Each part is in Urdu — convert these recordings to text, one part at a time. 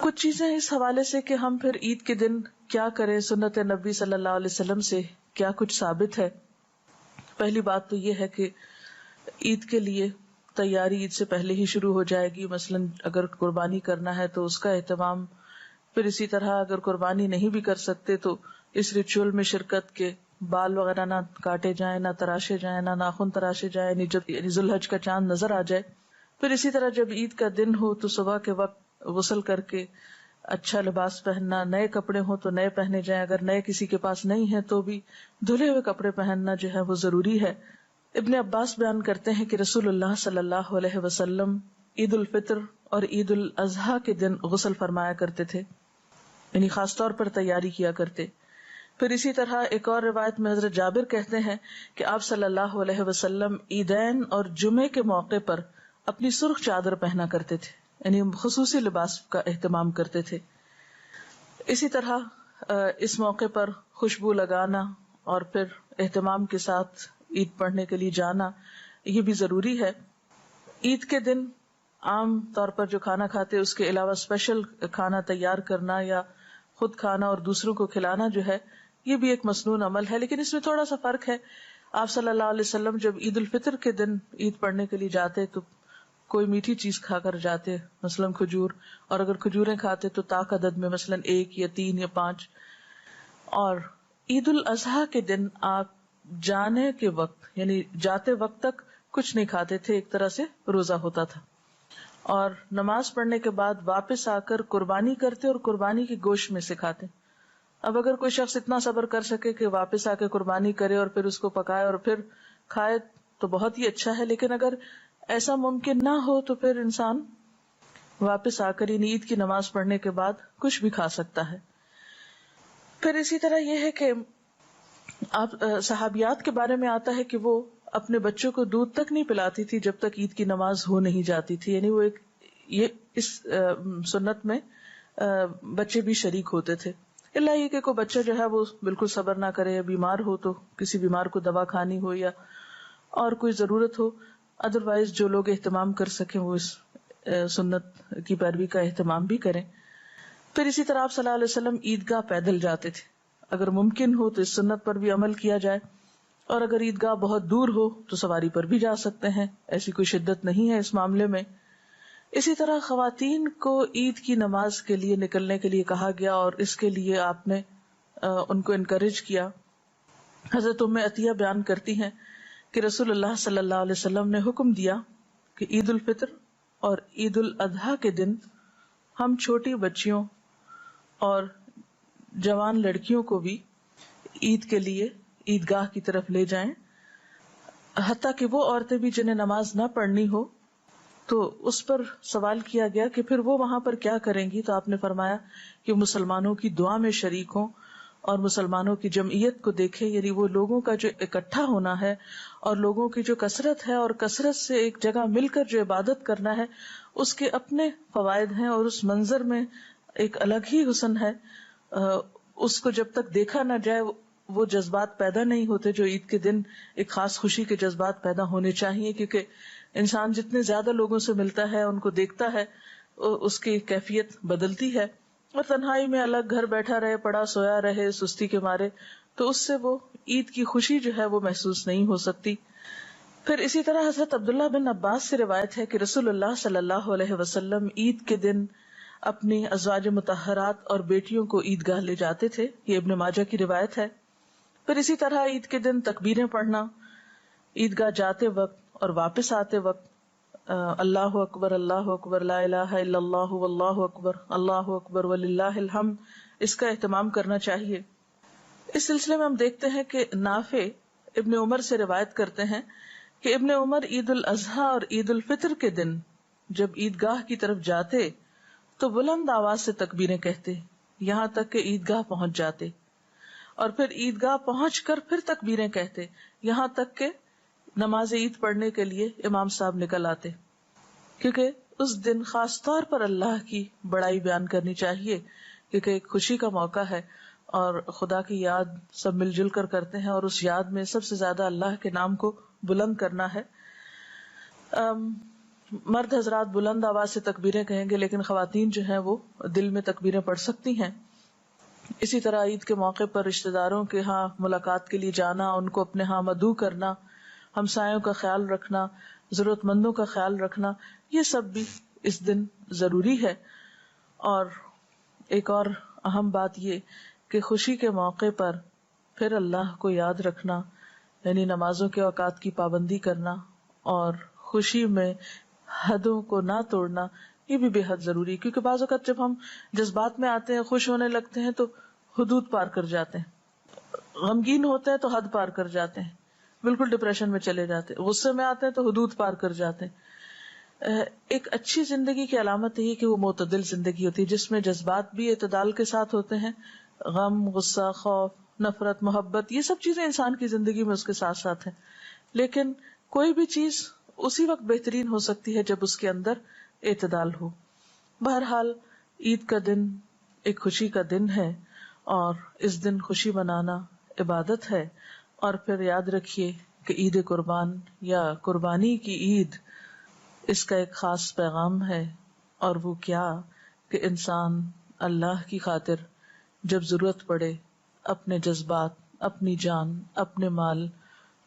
کچھ چیزیں اس حوالے سے کہ ہم پھر عید کے دن کیا کریں، سنت نبی صلی اللہ علیہ وسلم سے کیا کچھ ثابت ہے. پہلی بات تو یہ ہے کہ عید کے لیے تیاری عید سے پہلے ہی شروع ہو جائے گی. مثلاً اگر قربانی کرنا ہے تو اس کا اہتمام، پھر اسی طرح اگر قربانی نہیں بھی کر سکتے تو اس ریچول میں شرکت کے بال وغیرہ نہ کاٹے جائیں، نہ تراشے جائیں، نہ ناخن تراشے جائیں، جب ذی الحج کا چاند نظر آ جائے. پھر اسی طرح جب عید کا دن ہو تو صبح کے وقت غسل کر کے اچھا لباس پہننا، نئے کپڑے ہوں تو نئے پہنے جائیں، اگر نئے کسی کے پاس نہیں ہیں تو بھی دھلے ہوئے کپڑے پہننا جو ہے وہ ضروری ہے. ابن عباس بیان کرتے ہیں کہ رسول اللہ صلی اللہ علیہ وسلم عید الفطر اور عید الاضحیٰ کے دن غسل فرمایا کرتے تھے، یعنی خاص طور پر تیاری کیا کرتے. پھر اسی طرح ایک اور روایت میں حضرت جابر کہتے ہیں کہ آپ صلی اللہ علیہ وسلم عیدین اور جمعے کے موقع پر اپنی سرخ چادر پہنا کرتے تھے، یعنی خصوصی لباس کا اہتمام کرتے تھے. اسی طرح اس موقع پر خوشبو لگانا اور پھر اہتمام کے ساتھ عید پڑھنے کے لیے جانا یہ بھی ضروری ہے. عید کے دن عام طور پر جو کھانا کھاتے اس کے علاوہ اسپیشل کھانا تیار کرنا یا خود کھانا اور دوسروں کو کھلانا جو ہے یہ بھی ایک مسنون عمل ہے، لیکن اس میں تھوڑا سا فرق ہے. آپ صلی اللہ علیہ وسلم جب عید الفطر کے دن عید پڑھنے کے لیے جاتے تو کوئی میٹھی چیز کھا کر جاتے، مثلاً کھجور، اور اگر کھجوریں کھاتے تو طاق عدد میں مثلاً 1 یا 3 یا 5. اور عید الاضحیٰ کے دن آپ جانے کے وقت یعنی جاتے وقت تک کچھ نہیں کھاتے تھے، ایک طرح سے روزہ ہوتا تھا، اور نماز پڑھنے کے بعد واپس آ کر قربانی کرتے اور قربانی کے گوشت میں سے کھاتے. اب اگر کوئی شخص اتنا صبر کر سکے کہ واپس آ کے قربانی کرے اور پھر اس کو پکائے اور پھر کھائے تو بہت ہی اچھا ہے، لیکن اگر ایسا ممکن نہ ہو تو پھر انسان واپس آ کر عید کی نماز پڑھنے کے بعد کچھ بھی کھا سکتا ہے. پھر اسی طرح یہ ہے کہ آپ صحابیات کے بارے میں آتا ہے کہ وہ اپنے بچوں کو دودھ تک نہیں پلاتی تھی جب تک عید کی نماز ہو نہیں جاتی تھی، یعنی وہ یہ اس سنت میں بچے بھی شریک ہوتے تھے. اللہ یہ کہ کوئی بچہ جو ہے وہ بالکل صبر نہ کرے، یا بیمار ہو تو کسی بیمار کو دوا کھانی ہو یا اور کوئی ضرورت ہو، ادروائز جو لوگ اہتمام کر سکیں وہ اس سنت کی پیروی کا اہتمام بھی کریں. پھر اسی طرح آپ صلی اللہ علیہ وسلم عیدگاہ پیدل جاتے تھے، اگر ممکن ہو تو اس سنت پر بھی عمل کیا جائے، اور اگر عیدگاہ بہت دور ہو تو سواری پر بھی جا سکتے ہیں، ایسی کوئی شدت نہیں ہے اس معاملے میں. اسی طرح خواتین کو عید کی نماز کے لیے نکلنے کے لیے کہا گیا اور اس کے لیے آپ نے ان کو انکریج کیا. حضرت ام عطیہ بیان کرتی ہیں کہ رسول اللہ صلی اللہ علیہ وسلم نے حکم دیا کہ عید الفطر اور عید الاضحیٰ کے دن ہم چھوٹی بچیوں اور جوان لڑکیوں کو بھی عید کے لیے عیدگاہ کی طرف لے جائیں، حتیٰ کہ وہ عورتیں بھی جنہیں نماز نہ پڑھنی ہو. تو اس پر سوال کیا گیا کہ پھر وہ وہاں پر کیا کریں گی، تو آپ نے فرمایا کہ مسلمانوں کی دعا میں شریک ہوں اور مسلمانوں کی جمعیت کو دیکھیں، یعنی وہ لوگوں کا جو اکٹھا ہونا ہے اور لوگوں کی جو کثرت ہے اور کثرت سے ایک جگہ مل کر جو عبادت کرنا ہے اس کے اپنے فوائد ہیں، اور اس منظر میں ایک الگ ہی حسن ہے. اس کو جب تک دیکھا نہ جائے وہ جذبات پیدا نہیں ہوتے جو عید کے دن ایک خاص خوشی کے جذبات پیدا ہونے چاہیے، کیونکہ انسان جتنے زیادہ لوگوں سے ملتا ہے، ان کو دیکھتا ہے، اس کی کیفیت بدلتی ہے. اور تنہائی میں الگ گھر بیٹھا رہے، پڑا سویا رہے سستی کے مارے، تو اس سے وہ عید کی خوشی جو ہے وہ محسوس نہیں ہو سکتی. پھر اسی طرح حضرت عبداللہ بن عباس سے روایت ہے کہ رسول اللہ صلی اللہ علیہ وسلم عید کے دن اپنی ازواج مطہرات اور بیٹیوں کو عیدگاہ لے جاتے تھے، یہ ابن ماجہ کی روایت ہے. پھر اسی طرح عید کے دن تکبیریں پڑھنا، عیدگاہ جاتے وقت اور واپس آتے وقت اللہ اکبر اللہ اکبر لا الہ الا اللہ واللہ اکبر اللہ اکبر وللہ الحمد، اس کا اہتمام کرنا چاہیے. اس سلسلے میں ہم دیکھتے ہیں کہ نافع ابن عمر سے روایت کرتے ہیں کہ ابن عمر عید الاضحیٰ اور عید الفطر کے دن جب عیدگاہ کی طرف جاتے تو بلند آواز سے تکبیریں کہتے یہاں تک کہ عیدگاہ پہنچ جاتے، اور پھر عیدگاہ پہنچ کر پھر تکبیریں کہتے یہاں تک کہ نماز عید پڑھنے کے لیے امام صاحب نکل آتے. کیونکہ اس دن خاص طور پر اللہ کی بڑائی بیان کرنی چاہیے، کیونکہ ایک خوشی کا موقع ہے اور خدا کی یاد سب مل جل کر کرتے ہیں، اور اس یاد میں سب سے زیادہ اللہ کے نام کو بلند کرنا ہے. مرد حضرات بلند آواز سے تکبیریں کہیں گے، لیکن خواتین جو ہیں وہ دل میں تکبیریں پڑھ سکتی ہیں۔ اسی طرح عید کے موقع پر رشتہ داروں کے ہاں ملاقات کے لیے جانا، ان کو اپنے ہاں مدعو کرنا، ہمسایوں کا خیال رکھنا، ضرورت مندوں کا خیال رکھنا، یہ سب بھی اس دن ضروری ہے۔ اور ایک اور اہم بات یہ کہ خوشی کے موقع پر پھر اللہ کو یاد رکھنا، یعنی نمازوں کے اوقات کی پابندی کرنا اور خوشی میں حدوں کو نہ توڑنا، یہ بھی بے حد ضروری ہے، کیونکہ بعض اوقات جب ہم جذبات میں آتے ہیں، خوش ہونے لگتے ہیں تو حدود پار کر جاتے ہیں، غمگین ہوتے ہیں تو حد پار کر جاتے ہیں، بالکل ڈپریشن میں چلے جاتے ہیں، غصے میں آتے ہیں تو حدود پار کر جاتے ہیں۔ ایک اچھی زندگی کی علامت یہ کہ وہ معتدل زندگی ہوتی ہے، جس میں جذبات بھی اعتدال کے ساتھ ہوتے ہیں، غم، غصہ، خوف، نفرت، محبت، یہ سب چیزیں انسان کی زندگی میں اس کے ساتھ ساتھ ہیں، لیکن کوئی بھی چیز اسی وقت بہترین ہو سکتی ہے جب اس کے اندر اعتدال ہو۔ بہرحال عید کا دن ایک خوشی کا دن ہے، اور اس دن خوشی منانا عبادت ہے۔ اور پھر یاد رکھیے کہ عید قربان یا قربانی کی عید، اس کا ایک خاص پیغام ہے، اور وہ کیا کہ انسان اللہ کی خاطر جب ضرورت پڑے اپنے جذبات، اپنی جان، اپنے مال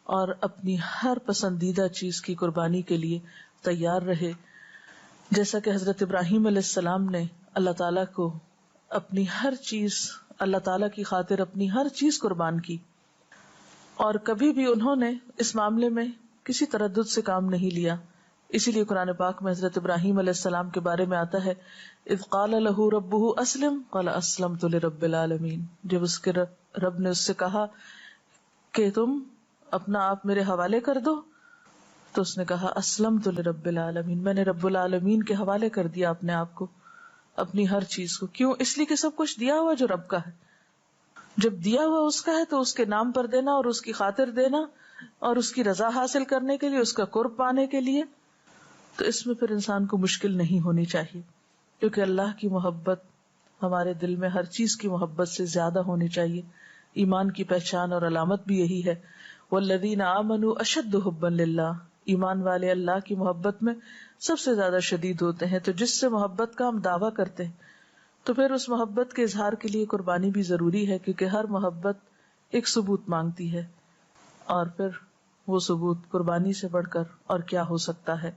اور اپنی ہر پسندیدہ چیز کی قربانی کے لیے تیار رہے، جیسا کہ حضرت ابراہیم علیہ السلام نے اللہ تعالیٰ کو اپنی ہر چیز، اللہ تعالیٰ کی خاطر اپنی ہر چیز قربان کی، اور کبھی بھی انہوں نے اس معاملے میں کسی تردد سے کام نہیں لیا۔ اسی لیے قرآن پاک میں حضرت ابراہیم علیہ السلام کے بارے میں آتا ہے، اذ قال له ربه اسلم قال اسلمت لرب العالمین، جب اس کے رب نے اس سے کہا کہ تم اپنا آپ میرے حوالے کر دو، تو اس نے کہا اسلمت لرب العالمین، میں نے رب العالمین کے حوالے کر دیا اپنے آپ کو، اپنی ہر چیز کو۔ کیوں؟ اس لیے کہ سب کچھ دیا ہوا جو رب کا ہے، جب دیا ہوا اس کا ہے تو اس کے نام پر دینا اور اس کی خاطر دینا اور اس کی رضا حاصل کرنے کے لیے، اس کا قرب پانے کے لیے، تو اس میں پھر انسان کو مشکل نہیں ہونی چاہیے، کیونکہ اللہ کی محبت ہمارے دل میں ہر چیز کی محبت سے زیادہ ہونی چاہیے۔ ایمان کی پہچان اور علامت بھی یہی ہے، والذین آمنوا اشد حبا للہ، ایمان والے اللہ کی محبت میں سب سے زیادہ شدید ہوتے ہیں۔ تو جس سے محبت کا ہم دعویٰ کرتے ہیں تو پھر اس محبت کے اظہار کے لیے قربانی بھی ضروری ہے، کیونکہ ہر محبت ایک ثبوت مانگتی ہے، اور پھر وہ ثبوت قربانی سے بڑھ کر اور کیا ہو سکتا ہے۔